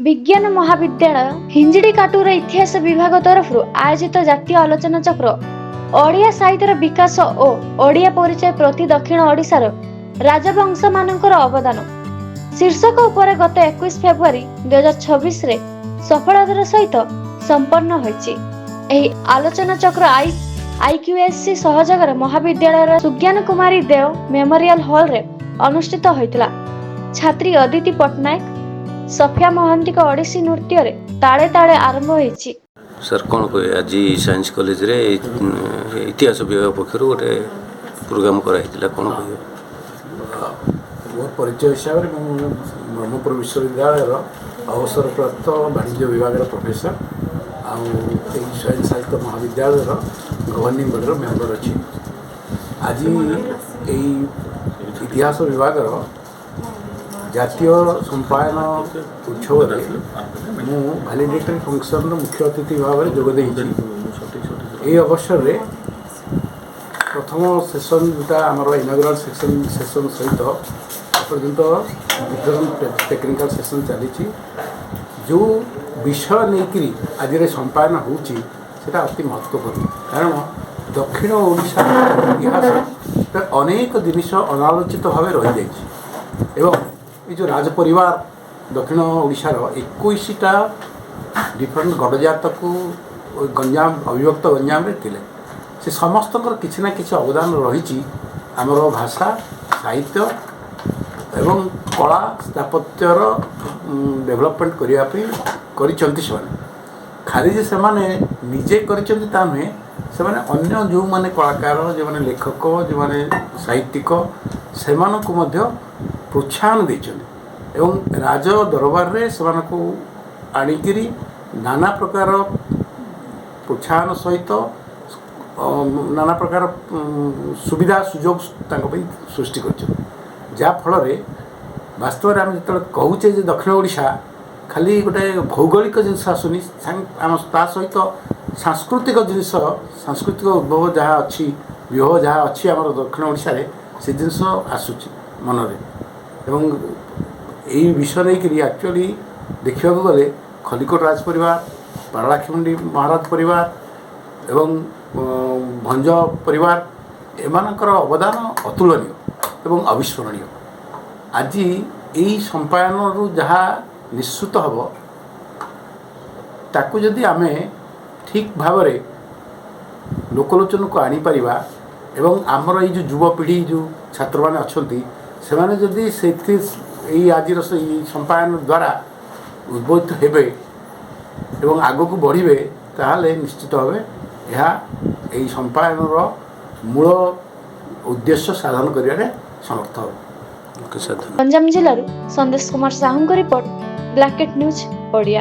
विज्ञान महाविद्यालय हिंजिडी काटूर इतिहास विभाग तरफ आयोजित जातीय आलोचना चक्र ओडिया साहित्यर विकास और ओडिया परिचय प्रति दक्षिण ओडिशार राजवंश मानकर अवदान शीर्षक उपरे गत 21 फेब्रुआरी 2026 रे सफलतार सहित संपन्न होईछि। एही आलोचना चक्र आईक्यूएससी सहयोगरे महाविद्यालयर सुज्ञान कुमारी देव मेमोरियल हॉल रे अनुष्ठित होइतिला। छात्री अदिति पटनायक सफिया महांती को ओडिसी नृत्य रे ताले ताले आरंभ होईछि। सर कौन कहे आज साइंस कॉलेज रे इतिहास विभाग पक्षर गोटे प्रोग्राम कराइला कौन कहे मोर परिचय हिसाब से ब्रह्मपुर विश्वविद्यालय अवसरप्राप्त वाणिज्य विभाग प्रोफेसर आउ स्वयं साहित्य महाविद्यालय गवर्निंग बॉडी मेम्बर अच्छी। आज इतिहास विभाग जातीय संपायन उत्सव मु भैलिडेटरी फंक्शन मुख्य अतिथि भाव में जोगदे ये अवसर में प्रथम सेसन जोटा आमर इनागुराल सेसन सहित पर्यंत डिफरेंट टेक्निकल सेसन चली जो विषय नहीं आज संपायन होता अति महत्वपूर्ण कारण दक्षिण ओडिशा इतिहास अनेक जिनिस अनालोचित भाव रही जाइए ये जो राजपरिवार दक्षिण ओडिशार 21टा डिफरेंट गड़जात को गंजाम अविभक्त गंजाम रे थिले से समस्त किसी ना किसी अवदान रही आमर भाषा साहित्य एवं कला स्थापत्यर डेभलपमेंट करने खाली जे सेमाने निजे करता नुहे से अन्य जो माने कलाकार जो माने लेखक जो माने साहित्यिक से प्रोत्साहन देछन एवं राज दरबार रे सेमान को आनिकिरी नाना प्रकार प्रोत्साहन सहित नाना प्रकार सुविधा सुजोग सृष्टि कर जा फल वास्तव में आम जो कहूचे दक्षिण ओडिशा खाली गोटे भौगोलिक जिनस आसुनी आम ता सहित सांस्कृतिक जिनस सांस्कृतिक उद्भव जहाँ अच्छी विभव जहाँ अच्छी आम दक्षिण ओडिशा रे से जिनस आसूची मनरे एवं यही विषय नहीं एक्चुअली देखा गले खलिकोट राज परिवार पारलाखेमुंडी महाराज परिवार एवं भंज परिवार एमानकर अवदान अतुलनीय एवं अविस्मरणीय। आज यही संपायन रु जहाँ निश्चित हम ताकू जदि आमे ठीक भाव में लोकलोचन को आनीपर एवं आमर ये जो युवपीढ़ी जो छात्र मैंने अच्छा से माने जदि से आज संपायन द्वारा उद्बोधित हेबे एवं आग को बढ़े ताहले निश्चित भाव यह संपायन मूल उद्देश्य साधन करियारे समर्थ हो। गंजाम जिल्लारू संदेश कुमार साहू रिपोर्ट ब्लैकेट न्यूज ओडिया।